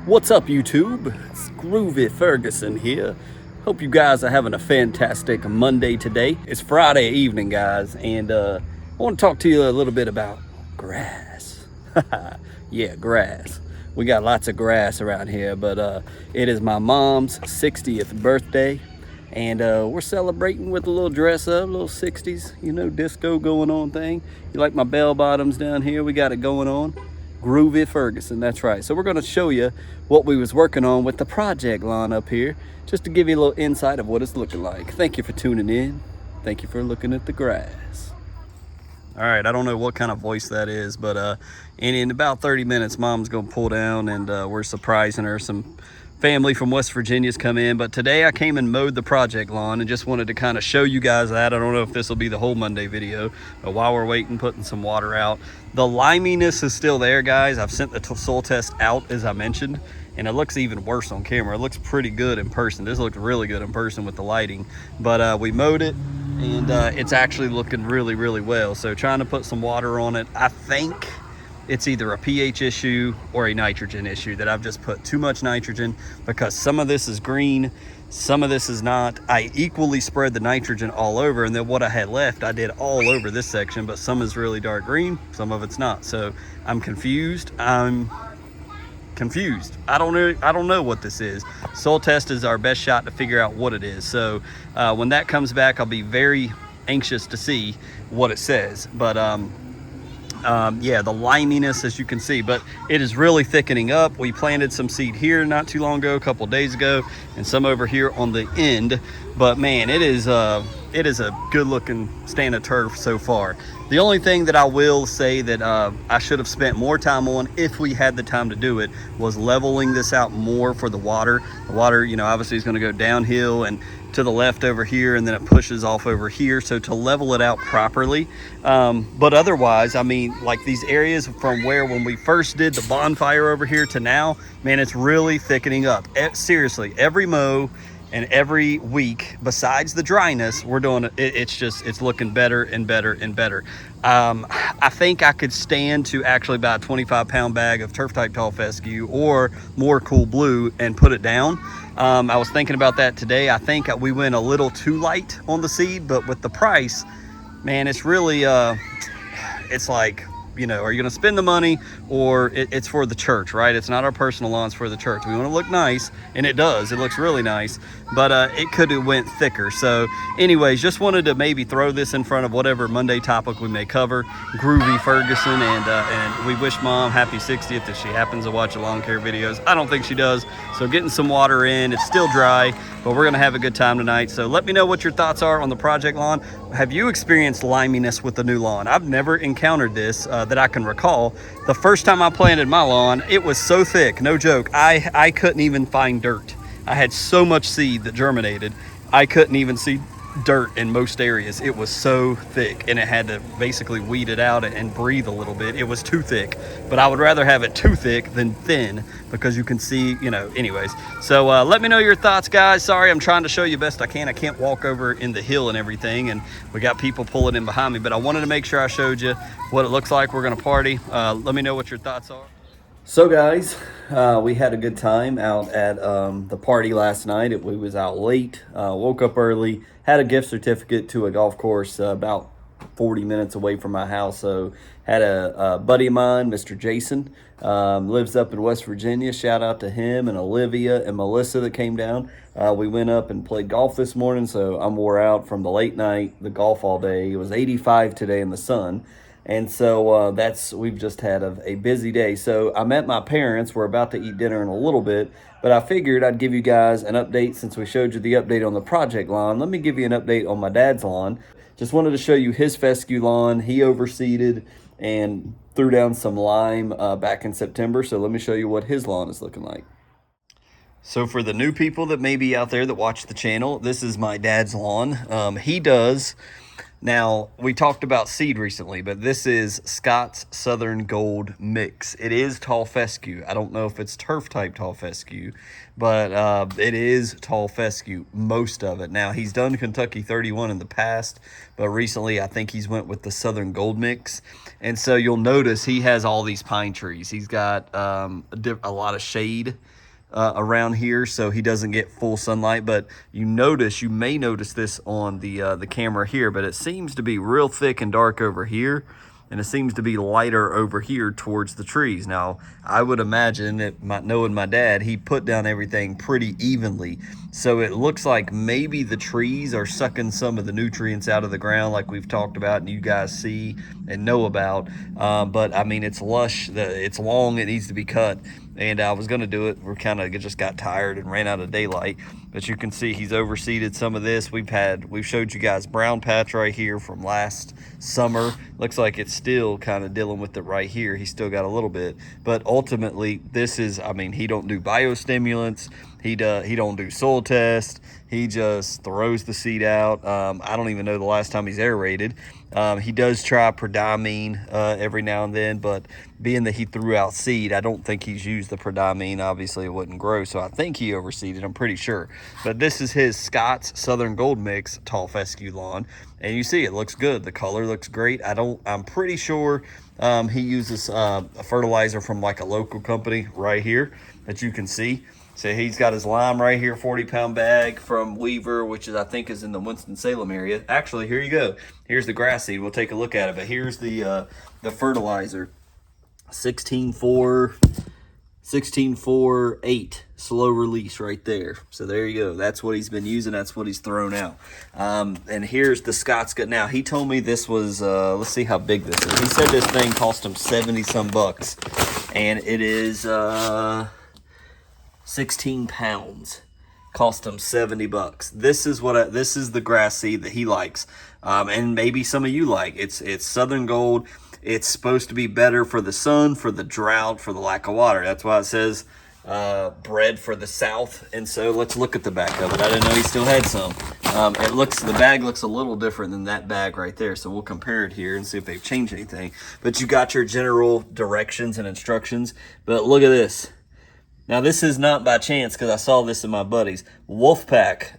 What's up, YouTube? It's Groovy Ferguson here. Hope you guys are having a fantastic Monday today. It's Friday evening, guys, and I want to talk to you a little bit about grass. Yeah, grass. We got lots of grass around here, but it is my mom's 60th birthday, and we're celebrating with a little dress up, a little 60s, disco going on thing. You like my bell bottoms down here? We got it going on. Groovy Ferguson, that's right. So we're going to show you what we was working on with the project lawn up here, just to give you a little insight of what it's looking like. Thank you for tuning in. Thank you for looking at the grass. All right, I don't know what kind of voice that is, but in about 30 minutes, Mom's going to pull down, and we're surprising her. Some family from West Virginia's come in, but today I came and mowed the project lawn and just wanted to kind of show you guys that. I don't know if this will be the whole Monday video, but while we're waiting, putting some water out. The liminess is still there, guys. I've sent the soil test out, as I mentioned, and it looks even worse on camera. It looks pretty good in person. This looked really good in person with the lighting, but we mowed it, and it's actually looking really, really well. So trying to put some water on it. I think it's either a pH issue or a nitrogen issue, that I've just put too much nitrogen, because some of this is green, some of this is not. I equally spread the nitrogen all over, and then what I had left I did all over this section, but some is really dark green, some of it's not. So I'm confused. I don't know what this is. Soil test is our best shot to figure out what it is. So when that comes back, I'll be very anxious to see what it says. But yeah, the liminess, as you can see, but it is really thickening up. We planted some seed here not too long ago, a couple days ago, and some over here on the end. But man, it is a good looking stand of turf so far. The only thing that I will say that I should have spent more time on, if we had the time to do it, was leveling this out more for the water. The water, obviously is going to go downhill and to the left over here, and then it pushes off over here. So to level it out properly, but otherwise, I mean, like these areas from where when we first did the bonfire over here to now, man, it's really thickening up. Seriously, every mow and every week, besides the dryness, we're doing it. It's looking better and better and better. I think I could stand to actually buy a 25-pound bag of turf type tall fescue or more cool blue and put it down. I was thinking about that today. I think we went a little too light on the seed, but with the price, man, it's really it's like, are you going to spend the money, or it's for the church, right? It's not our personal lawn, it's for the church. We want to look nice, and it does. It looks really nice, but it could have went thicker. So anyways, just wanted to maybe throw this in front of whatever Monday topic we may cover. Groovy Ferguson, and we wish Mom happy 60th if she happens to watch the lawn care videos. I don't think she does. So getting some water in. It's still dry, but we're going to have a good time tonight. So let me know what your thoughts are on the project lawn. Have you experienced liminess with the new lawn? I've never encountered this that I can recall. The first time I planted my lawn, it was so thick, no joke, I couldn't even find dirt. I had so much seed that germinated, I couldn't even see dirt in most areas. It was so thick, and it had to basically weed it out and breathe a little bit. It was too thick, but I would rather have it too thick than thin, because you can see, anyways. So let me know your thoughts, guys. Sorry, I'm trying to show you best I can. I can't walk over in the hill and everything, and we got people pulling in behind me, but I wanted to make sure I showed you what it looks like. We're gonna party. Let me know what your thoughts are. So guys, we had a good time out at the party last night. We was out late, woke up early, had a gift certificate to a golf course about 40 minutes away from my house. So had a buddy of mine, Mr. Jason, lives up in West Virginia. Shout out to him and Olivia and Melissa that came down. We went up and played golf this morning, so I'm wore out from the late night, the golf all day. It was 85 today in the sun. And so we've just had a busy day. So I'm at my parents'. We're about to eat dinner in a little bit, but I figured I'd give you guys an update since we showed you the update on the project lawn. Let me give you an update on my dad's lawn. Just wanted to show you his fescue lawn. He overseeded and threw down some lime back in September. So let me show you what his lawn is looking like. So for the new people that may be out there that watch the channel, this is my dad's lawn. He does Now, we talked about seed recently, but this is Scott's Southern Gold Mix. It is tall fescue. I don't know if it's turf type tall fescue, but it is tall fescue, most of it. Now, he's done Kentucky 31 in the past, but recently I think he's went with the Southern Gold Mix. And so you'll notice he has all these pine trees. He's got a lot of shade around here, so he doesn't get full sunlight. But you may notice this on the camera here, but it seems to be real thick and dark over here, and it seems to be lighter over here towards the trees. Now, I would imagine that knowing my dad, he put down everything pretty evenly, so it looks like maybe the trees are sucking some of the nutrients out of the ground, like we've talked about and you guys see and know about. But I mean, it's lush, it's long, it needs to be cut. And I was going to do it. We kind of just got tired and ran out of daylight. But you can see he's overseeded some of this. We've showed you guys brown patch right here from last summer. Looks like it's still kind of dealing with it right here. He's still got a little bit. But ultimately, this is, I mean, he don't do biostimulants. He don't do soil test. He just throws the seed out. I don't even know the last time he's aerated. He does try prodiamine every now and then, but being that he threw out seed, I don't think he's used the prodiamine. Obviously, it wouldn't grow, so I think he overseeded, I'm pretty sure. But this is his Scott's Southern Gold Mix tall fescue lawn, and you see it looks good. The color looks great. I'm pretty sure he uses a fertilizer from like a local company right here that you can see. So he's got his lime right here, 40-pound bag from Weaver, which is, I think, is in the Winston-Salem area. Actually, here you go. Here's the grass seed. We'll take a look at it. But here's the fertilizer, 16-4-8 slow release right there. So there you go. That's what he's been using. That's what he's thrown out. And here's the Scott's Gut. Now, he told me this was, let's see how big this is. He said this thing cost him 70-some bucks, and it is 16 pounds, cost him 70 bucks. This is the grass seed that he likes, and maybe some of you like. It's Southern Gold. It's supposed to be better for the sun, for the drought, for the lack of water. That's why it says bred for the South. And so let's look at the back of it. I didn't know he still had some. The bag looks a little different than that bag right there. So we'll compare it here and see if they've changed anything. But you got your general directions and instructions. But look at this. Now, this is not by chance, because I saw this in my buddies. Wolfpack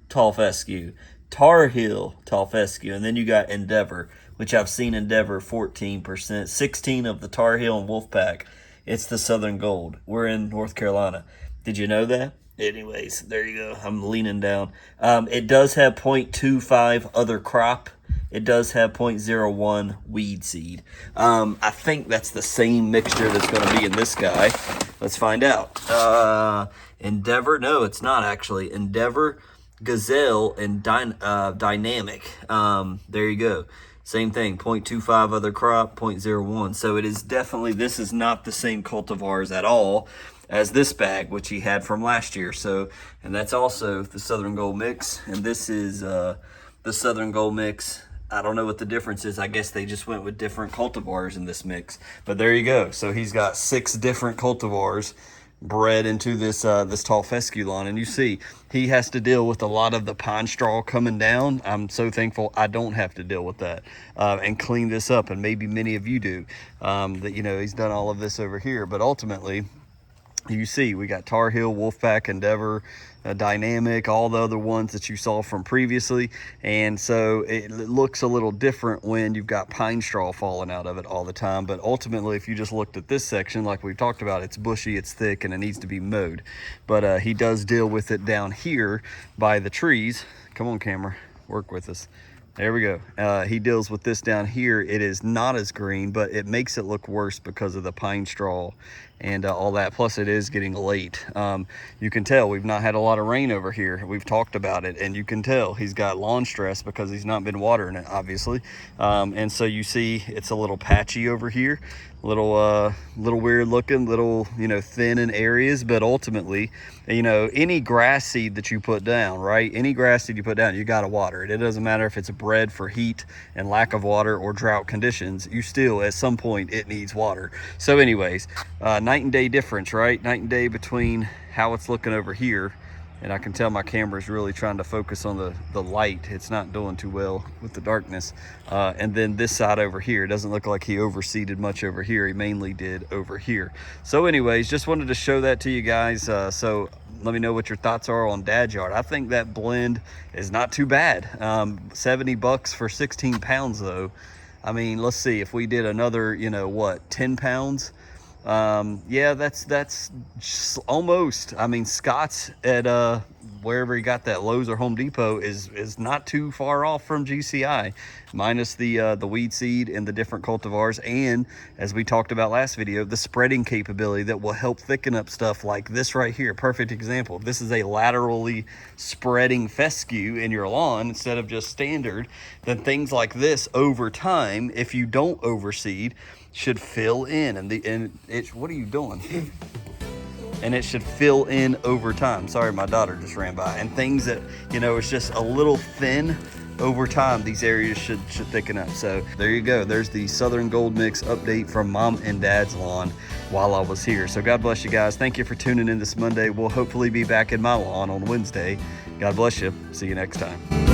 tall fescue, Tar Heel tall fescue, and then you got Endeavor, which I've seen Endeavor 14%, 16 of the Tar Heel and Wolfpack. It's the Southern Gold. We're in North Carolina. Did you know that? Anyways, there you go. I'm leaning down. It does have 0.25 other crop. It does have 0.01 weed seed. I think that's the same mixture that's going to be in this guy. Let's find out. Endeavor, no, it's not actually. Endeavor, Gazelle, and Dynamic. There you go. Same thing, 0.25 other crop, 0.01. So it is definitely, this is not the same cultivars at all as this bag, which he had from last year. So, and that's also the Southern Gold Mix. And this is the Southern Gold Mix. I don't know what the difference is. I guess they just went with different cultivars in this mix. But there you go. So he's got 6 different cultivars bred into this this tall fescue lawn, and you see he has to deal with a lot of the pine straw coming down. I'm so thankful I don't have to deal with that and clean this up, and maybe many of you do. That, you know, he's done all of this over here, but ultimately, you see, we got Tar Heel, Wolfpack, Endeavor, Dynamic, all the other ones that you saw from previously. And so it looks a little different when you've got pine straw falling out of it all the time. But ultimately, if you just looked at this section, like we've talked about, it's bushy, it's thick, and it needs to be mowed. But he does deal with it down here by the trees. Come on, camera, work with us. There we go. He deals with this down here. It is not as green, but it makes it look worse because of the pine straw and all that. Plus, it is getting late. You can tell we've not had a lot of rain over here. We've talked about it, and you can tell he's got lawn stress because he's not been watering it, obviously. And so you see it's a little patchy over here, little weird looking, little, you know, thin in areas. But ultimately, you know, any grass seed that you put down, right? Any grass seed you put down, you got to water it. It doesn't matter if it's bred for heat and lack of water or drought conditions. You still, at some point, it needs water. So anyways, night and day difference, right? Night and day between how it's looking over here And I can tell my camera is really trying to focus on the light. It's not doing too well with the darkness. And then this side over here, it doesn't look like he overseeded much over here. He mainly did over here. So anyways, just wanted to show that to you guys. So let me know what your thoughts are on Dad's yard. I think that blend is not too bad. 70 bucks for 16 pounds though. I mean, let's see, if we did another, you know, what, 10 pounds? Yeah, that's just almost, I mean, Scott's at wherever he got that, Lowe's or Home Depot, is not too far off from GCI, minus the weed seed and the different cultivars, and as we talked about last video, the spreading capability that will help thicken up stuff like this right here. Perfect example. This is a laterally spreading fescue in your lawn instead of just standard. Then things like this over time, if you don't overseed, should fill in, and it's, what are you doing? And it should fill in over time. Sorry, my daughter just ran by. And things that, you know, it's just a little thin over time, these areas should thicken up. So there you go. There's the Southern Gold Mix update from Mom and Dad's lawn while I was here. So God bless you guys. Thank you for tuning in this Monday. We'll hopefully be back in my lawn on Wednesday. God bless you. See you next time.